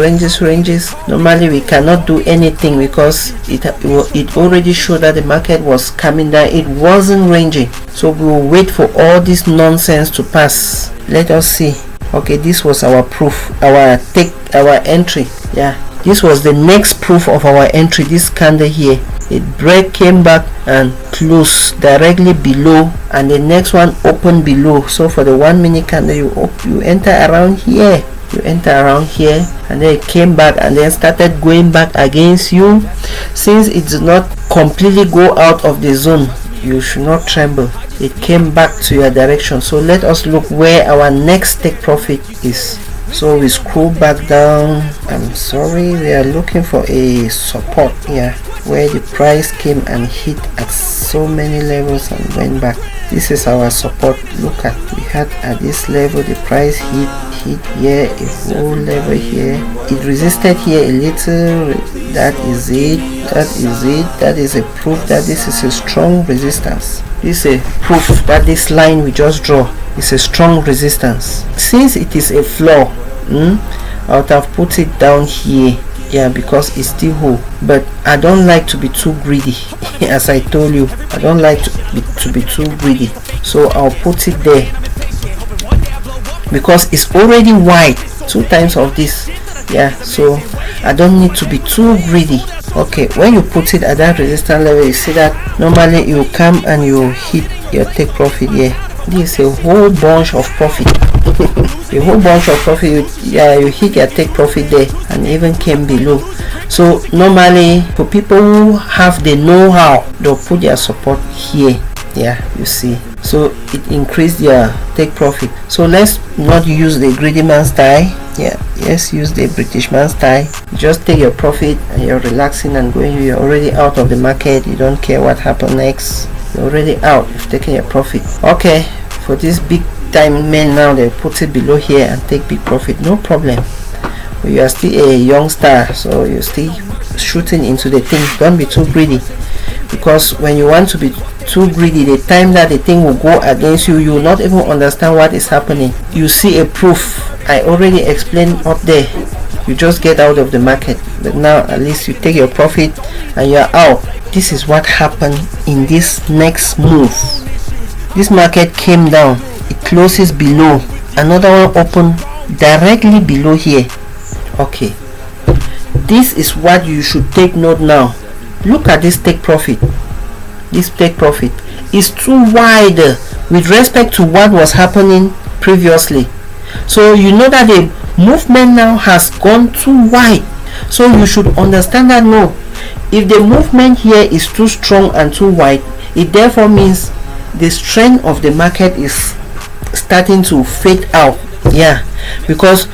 Normally we cannot do anything because it already showed that the market was coming down. It wasn't ranging, so we will wait for all this nonsense to pass. Let us see. Okay, this was our proof, our entry. Yeah, this was the next proof of our entry. This candle here, it came back and closed directly below, and the next one opened below. So for the 1 minute candle, you enter around here, and then it came back and then started going back against you. Since it did not completely go out of the zone, you should not tremble. It came back to your direction. So let us look where our next take profit is. So we scroll back down. I'm sorry, we are looking for a support here where the price came and hit at so many levels and went back. This is our support. Look at, we had at this level, the price hit here, a whole level here. It resisted here a little. That is it. That is a proof that this is a strong resistance. This is a proof that this line we just draw is a strong resistance. Since it is a floor, I would have put it down here, yeah, because it's still whole. But I don't like to be too greedy. As I told you, I don't like to be too greedy, so I'll put it there because it's already wide, 2 times of this, yeah, so I don't need to be too greedy. Okay, when you put it at that resistance level, you see that normally you come and you hit your take profit here. This is a whole bunch of profit. A whole bunch of profit. You hit your take profit there and even came below. So normally for people who have the know-how, they'll put their support here. Yeah, you see, so it increased their take profit. So let's not use the greedy man style. Yeah, let's use the British man style. Just take your profit and you're relaxing and going. You're already out of the market. You don't care what happened next. You're already out. You've taken your profit. Okay, for this big time men now, they put it below here and take big profit. No problem. But you are still a young star, so you're still shooting into the thing. Don't be too greedy, because when you want to be too greedy, the time that the thing will go against you, you will not even understand what is happening. You see a proof. I already explained up there. You just get out of the market, but now at least you take your profit and you're out. This is what happened in this next move. This market came down, it closes below, another one opened directly below here. Okay, this is what you should take note now. Look at this take profit. This take profit is too wide with respect to what was happening previously. So you know that the movement now has gone too wide. So you should understand that no, if the movement here is too strong and too wide, it therefore means the strength of the market is starting to fade out. Yeah, because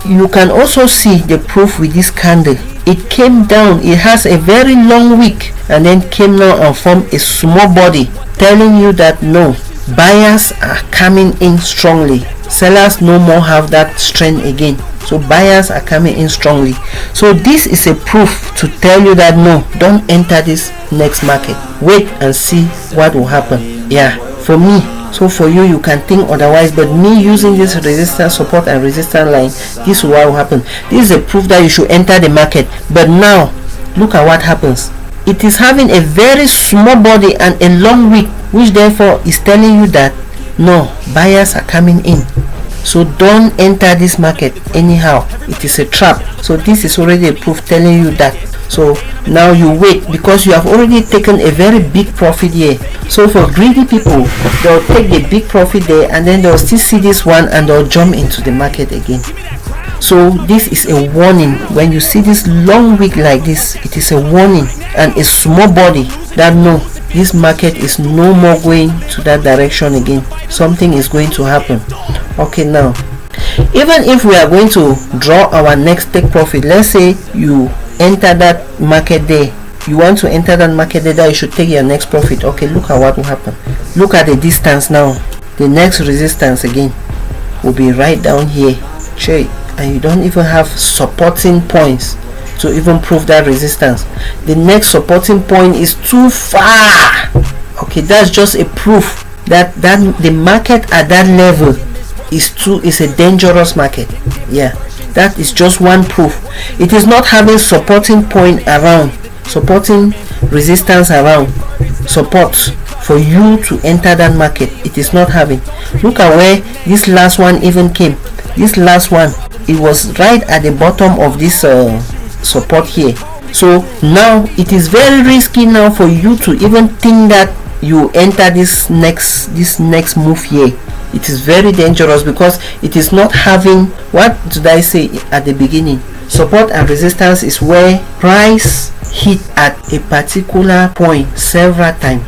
you can also see the proof with this candle. It came down, it has a very long wick and then came down and formed a small body, telling you that no, buyers are coming in strongly. Sellers no more have that strength again, so buyers are coming in strongly. So this is a proof to tell you that no, don't enter this next market. Wait and see what will happen. Yeah, for me. So for you, you can think otherwise, but me using this resistance, support and resistance line, this is what will happen. This is a proof that you should enter the market. But now look at what happens. It is having a very small body and a long wick, which therefore is telling you that no, buyers are coming in. So don't enter this market anyhow. It is a trap. So this is already a proof telling you that. So now you wait, because you have already taken a very big profit here. So for greedy people, they'll take the big profit there and then they'll still see this one and they'll jump into the market again. So this is a warning. When you see this long wick like this, it is a warning and a small body that no, this market is no more going to that direction again. Something is going to happen. Okay, now even if we are going to draw our next take profit, let's say you enter that market there, you want to enter that market there, that you should take your next profit. Okay, look at what will happen. Look at the distance now. The next resistance again will be right down here. Check, and you don't even have supporting points to even prove that resistance. The next supporting point is too far. Okay, that's just a proof that the market at that level is a dangerous market. Yeah, that is just one proof. It is not having supporting point around, supporting resistance around, support for you to enter that market. It is not having. Look at where this last one even came. This last one, it was right at the bottom of this support here. So now it is very risky now for you to even think that you enter this next move here. It is very dangerous because it is not having, what did I say at the beginning? Support and resistance is where price hit at a particular point several times.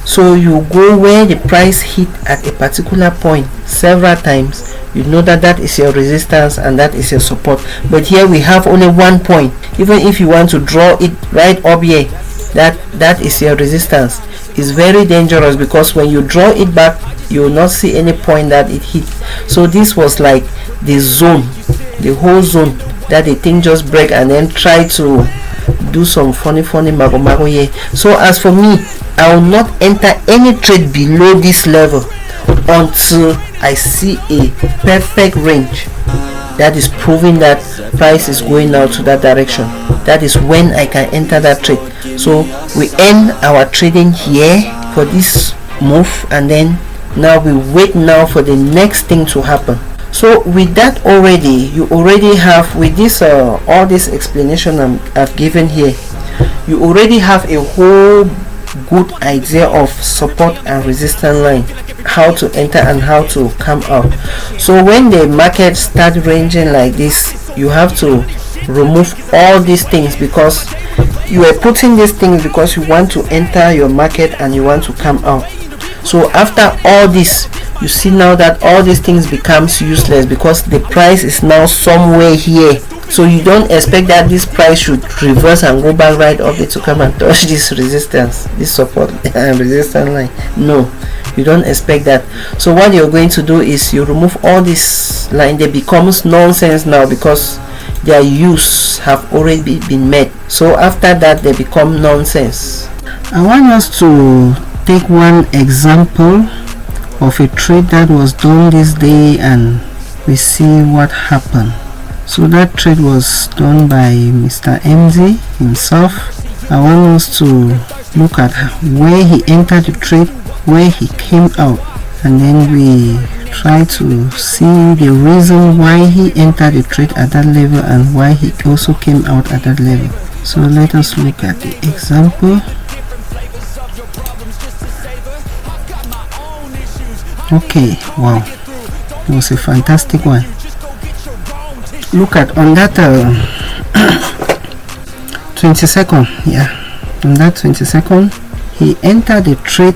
So you go where the price hit at a particular point several times, you know that that is your resistance and that is your support. But here we have only one point. Even if you want to draw it right up here, that is your resistance. It's very dangerous because when you draw it back, you will not see any point that it hit. So this was like the zone, the whole zone that the thing just break and then try to do some funny mago here. So as for me, I will not enter any trade below this level until I see a perfect range that is proving that price is going out to that direction. That is when I can enter that trade. So we end our trading here for this move, and then now we wait now for the next thing to happen. So with that already, you already have, with this all this explanation I've given here, you already have a whole good idea of support and resistance line, how to enter and how to come out. So when the market start ranging like this, you have to remove all these things, because you are putting these things because you want to enter your market and you want to come out. So after all this, you see now that all these things becomes useless because the price is now somewhere here. So you don't expect that this price should reverse and go back right up there to come and touch this resistance, this support and resistance line. No, you don't expect that. So what you're going to do is you remove all this line. They becomes nonsense now because their use have already been met. So after that, they become nonsense. I want us to take one example of a trade that was done this day and we see what happened. So that trade was done by Mr. MZ himself. I want us to look at where he entered the trade, where he came out, and then we try to see the reason why he entered the trade at that level and why he also came out at that level. So let us look at the example. Okay, wow, it was a fantastic one. Look at on that 22nd, yeah, on that 22nd, he entered the trade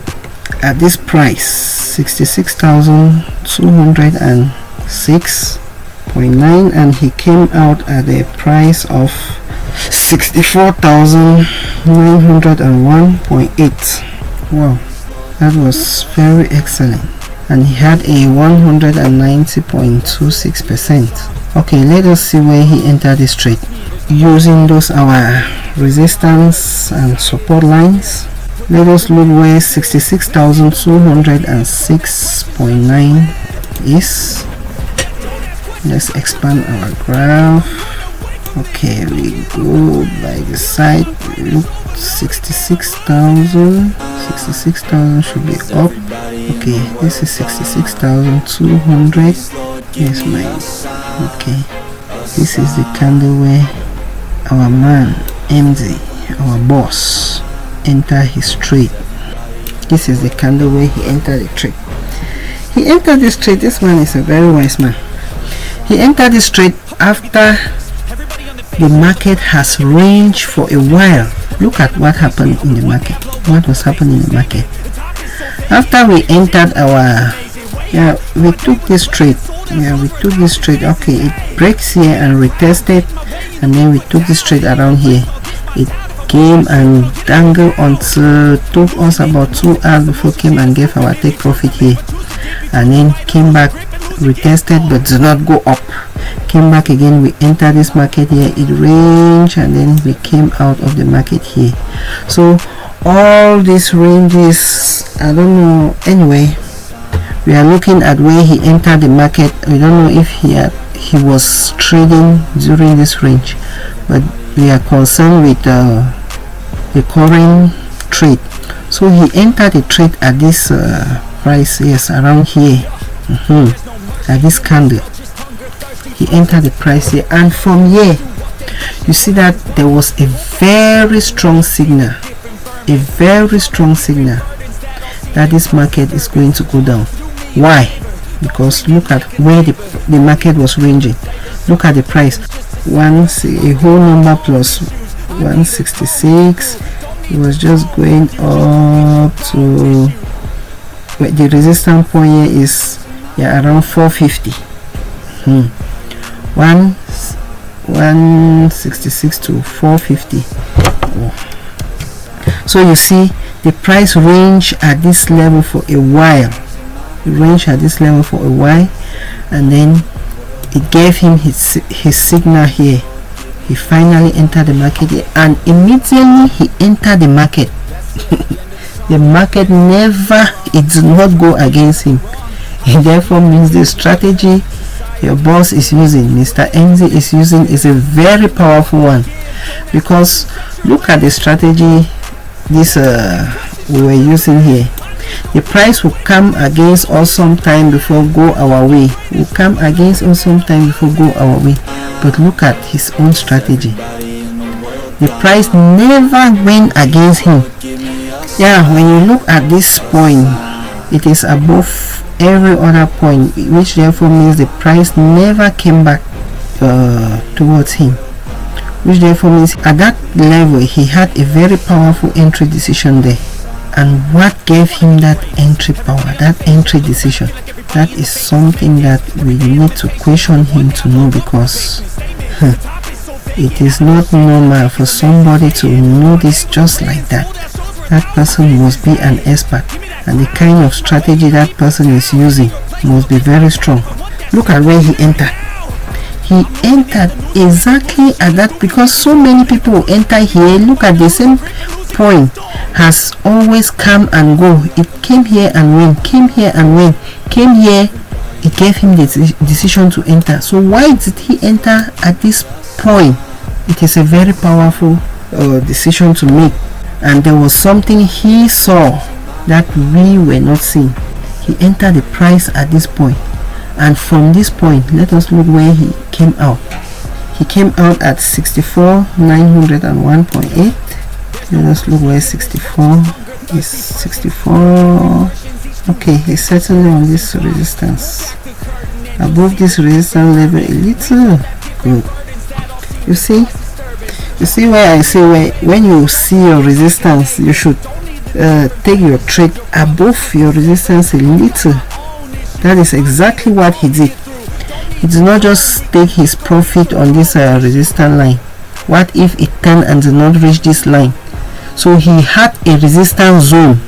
at this price 66,206.9 and he came out at a price of 64,901.8. Wow, that was very excellent. And he had a 190.26%. Okay, let us see where he entered this trade using those our resistance and support lines. Let us look where 66,206.9 is. Let's expand our graph. Okay, we go by the side. Look, 66,000 should be up. Okay, this is 66,200. Yes, mine. Okay, this is the candle where our man MZ, our boss, enter his trade. This is the candle where he entered the trade. He entered this trade. This man is a very wise man. He entered this trade after the market has ranged for a while. Look at what happened in the market. What was happening in the market after we entered our, we took this trade. Okay, it breaks here and retested, and then we took this trade around here. It came and dangled until took us about 2 hours before came and gave our take profit here, and then came back, retested but did not go up, came back again. We entered this market here, it ranged, and then we came out of the market here. So all these ranges, I don't know. Anyway, we are looking at where he entered the market. We don't know if he was trading during this range, but we are concerned with the current trade. So he entered the trade at this price, yes, around here, at this candle. He entered the price here, and from here you see that there was a very strong signal, that this market is going to go down. Why? Because look at where the market was ranging. Look at the price, a whole number plus 166, It was just going up to the resistance point here is around 450. 166 to 450. So you see the price range at this level for a while. And then it gave him his signal here. He finally entered the market here, and immediately he entered the market. The market it did not go against him. It therefore means the strategy your boss is using, Mr. NZ is using, is a very powerful one, because look at the strategy this we were using here. The price will come against us sometime before go our way. But look at his own strategy. The price never went against him. When you look at this point, it is above every other point, which therefore means the price never came back towards him, which therefore means at that level he had a very powerful entry decision there. And what gave him that entry power, that entry decision? That is something that we need to question him to know, because it is not normal for somebody to know this just like that. That person must be an expert, and the kind of strategy that person is using must be very strong. Look at where he entered. He entered exactly at that, because so many people enter here. Look at the same point has always come and go. It came here and went, came here, it gave him the decision to enter. So why did he enter at this point? It is a very powerful decision to make, and there was something he saw that we were not seeing. He entered the price at this point, and from this point, let us look where he came out. He came out at 64,901.8. Let us look where 64 is. 64. Okay, he's certainly on this resistance, above this resistance level a little. Good. You see where I say when you see your resistance, you should take your trade above your resistance a little. That is exactly what he did. He did not just take his profit on this resistance line. What if it turned and did not reach this line? So he had a resistance zone.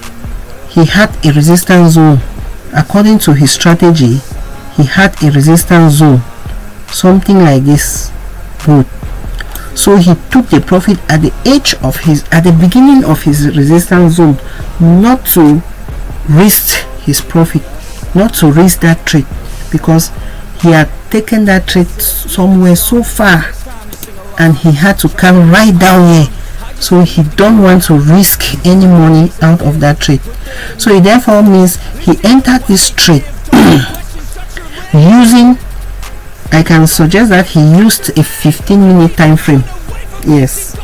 According to his strategy, he had a resistance zone, something like this. Good. So he took the profit at the beginning of his resistance zone, not to risk his profit, not to risk that trade, because he had taken that trade somewhere so far, and he had to come right down here. So he don't want to risk any money out of that trade. So it therefore means he entered this trade using, I can suggest that he used a 15-minute time frame. Yes,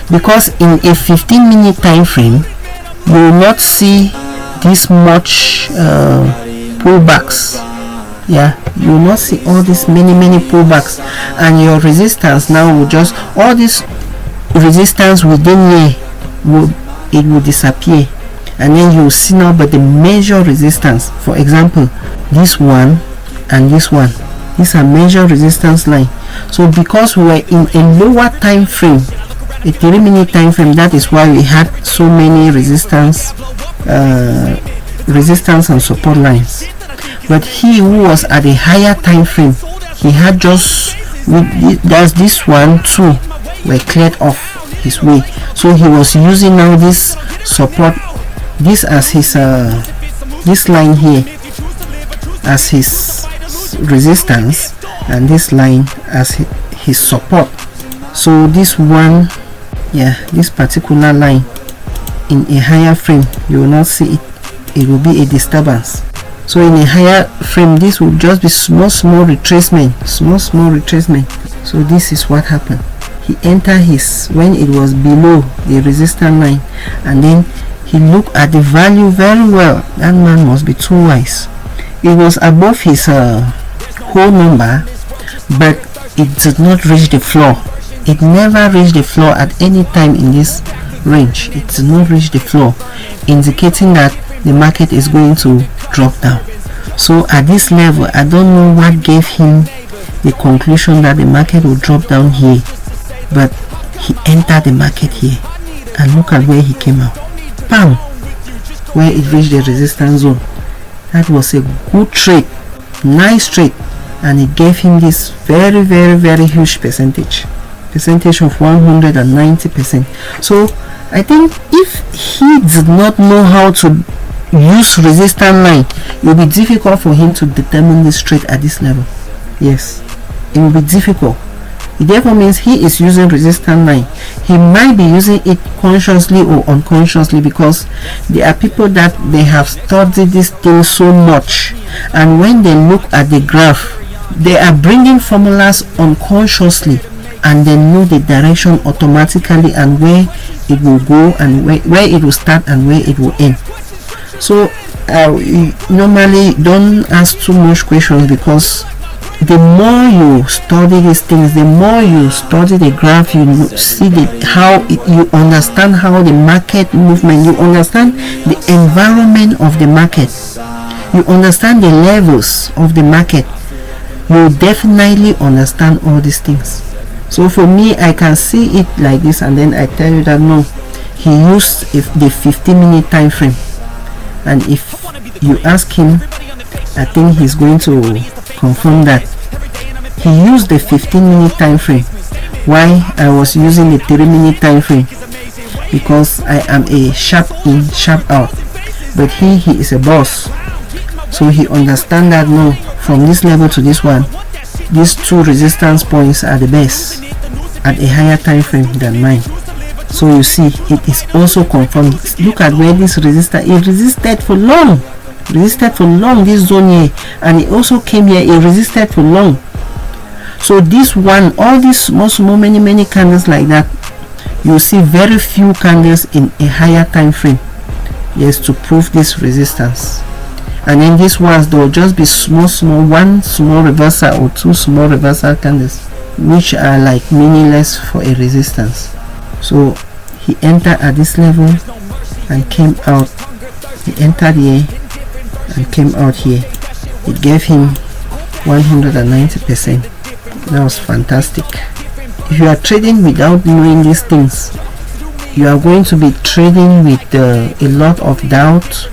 because in a 15-minute time frame you will not see this much pullbacks. You will not see all these many pullbacks, and your resistance now will just, all this resistance within here will disappear, and then you will see now but the major resistance. For example, this one and this one, these are major resistance line. So because we were in a lower time frame, a 3-minute time frame, that is why we had so many resistance and support lines. But he who was at a higher time frame, he had just, that's this one too, were cleared off his way. So he was using now this support, this as his this line here as his resistance, and this line as his support. So this one, this particular line in a higher frame, you will not see it. It will be a disturbance. So in a higher frame, this will just be small retracement. So this is what happened. He entered when it was below the resistance line, and then he looked at the value very well. That man must be too wise. It was above his whole number, but it did not reach the floor. It never reached the floor at any time in this range, it did not reach the floor, indicating that the market is going to drop down. So at this level, I don't know what gave him the conclusion that the market will drop down here, but he entered the market here, and look at where he came out. Bam! Where it reached the resistance zone. That was a good trade, nice trade, and it gave him this very huge percentage of 190%. So I think if he did not know how to use resistance line, it will be difficult for him to determine this trade at this level. Yes, it will be difficult. It therefore means he is using resistance line. He might be using it consciously or unconsciously, because there are people that they have studied this thing so much, and when they look at the graph, they are bringing formulas unconsciously, and they know the direction automatically and where it will go and where it will start and where it will end. So normally don't ask too much questions, because the more you study these things, the more you study the graph, you see you understand how the market movement, you understand the environment of the market, you understand the levels of the market, you definitely understand all these things. So for me, I can see it like this, and then I tell you that no, he used the 15-minute time frame, and if you ask him, I think he's going to confirm that he used the 15-minute time frame, while I was using the 3-minute time frame, because I am a sharp in, sharp out, but he is a boss, so he understands that no, from this level to this one, these two resistance points are the best at a higher time frame than mine. So you see, it is also confirmed. Look at where this resistor, it resisted for long, this zone here, and it also came here, it resisted for long. So this one, all these small many candles like that, you see very few candles in a higher time frame, yes, to prove this resistance. And then these ones, they will just be small, one small reversal or two small reversal candles, which are like meaningless for a resistance. So he entered at this level and came out. He entered here and came out here. It gave him 190%. That was fantastic. If you are trading without knowing these things, you are going to be trading with a lot of doubt.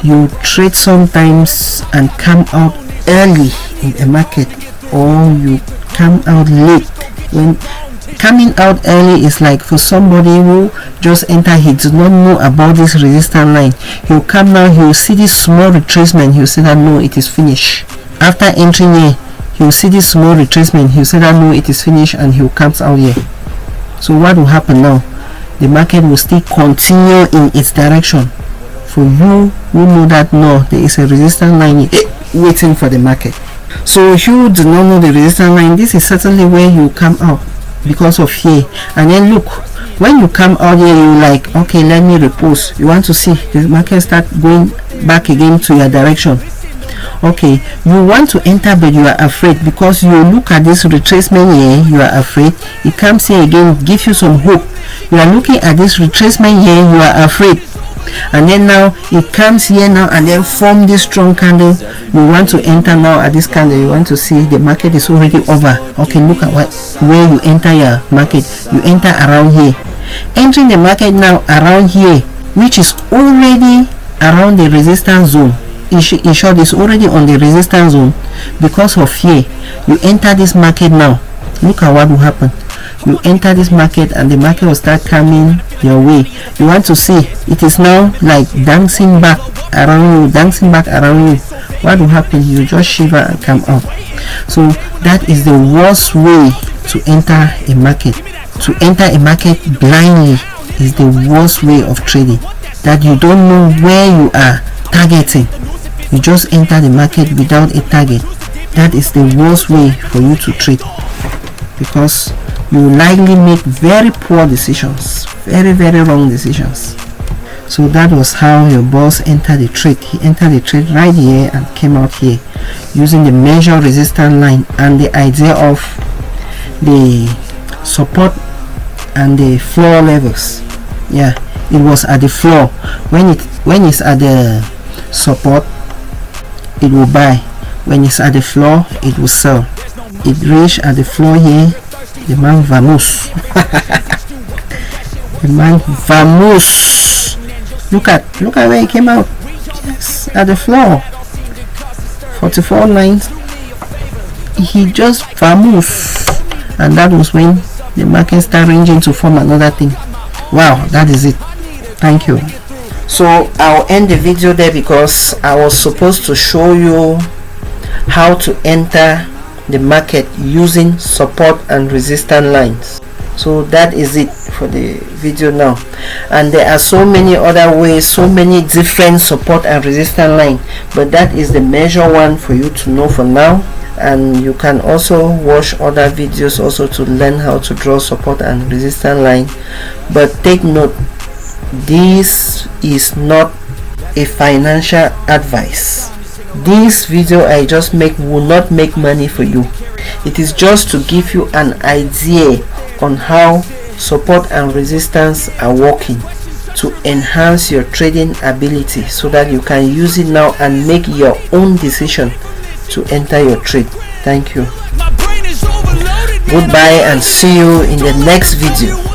You trade sometimes and come out early in a market, or you come out late. When coming out early is like for somebody who just entered, he did not know about this resistance line. He'll come now, he'll see this small retracement, he'll say that no, it is finished. After entering here, he'll see this small retracement, he'll say that no, it is finished, and he'll come out here. So what will happen now? The market will still continue in its direction. For you who know that no, there is a resistance line waiting for the market. So if you do not know the resistance line, this is certainly where you come out, because of here. And then look, when you come out here, you like, okay, let me repose. You want to see the market start going back again to your direction. Okay, you want to enter, but you are afraid, because you look at this retracement here, you are afraid. It comes here again, give you some hope. You are looking at this retracement here, you are afraid. And then now it comes here now and then form this strong candle. You want to enter now at this candle, you want to see the market is already over. Okay, look at where you enter your market. You enter around here, entering the market now around here, which is already around the resistance zone. In short, it's already on the resistance zone. Because of here, you enter this market now. Look at what will happen. You enter this market and the market will start coming your way. You want to see it is now like dancing back around you. What will happen? You just shiver and come out. So that is the worst way to enter a market. To enter a market blindly is the worst way of trading. That you don't know where you are targeting. You just enter the market without a target. That is the worst way for you to trade, because you likely make very poor decisions, very wrong decisions. So that was how your boss entered the trade. He entered the trade right here and came out here using the measure resistance line and the idea of the support and the floor levels. Yeah, it was at the floor. When it's at the support, it will buy. When it's at the floor, it will sell. It reached at the floor here. The man vamoose. The man vamoose. Look at where he came out. Yes, at the floor. 44.9. He just vamoose, and that was when the market started ranging to form another thing. Wow, that is it. Thank you. So I'll end the video there because I was supposed to show you how to enter the market using support and resistance lines. So that is it for the video now, and there are so many other ways, so many different support and resistance line, but that is the major one for you to know for now. And you can also watch other videos also to learn how to draw support and resistance line. But take note, this is not a financial advice. This video I just make will not make money for you. It is just to give you an idea on how support and resistance are working to enhance your trading ability, so that you can use it now and make your own decision to enter your trade. Thank you. Goodbye and see you in the next video.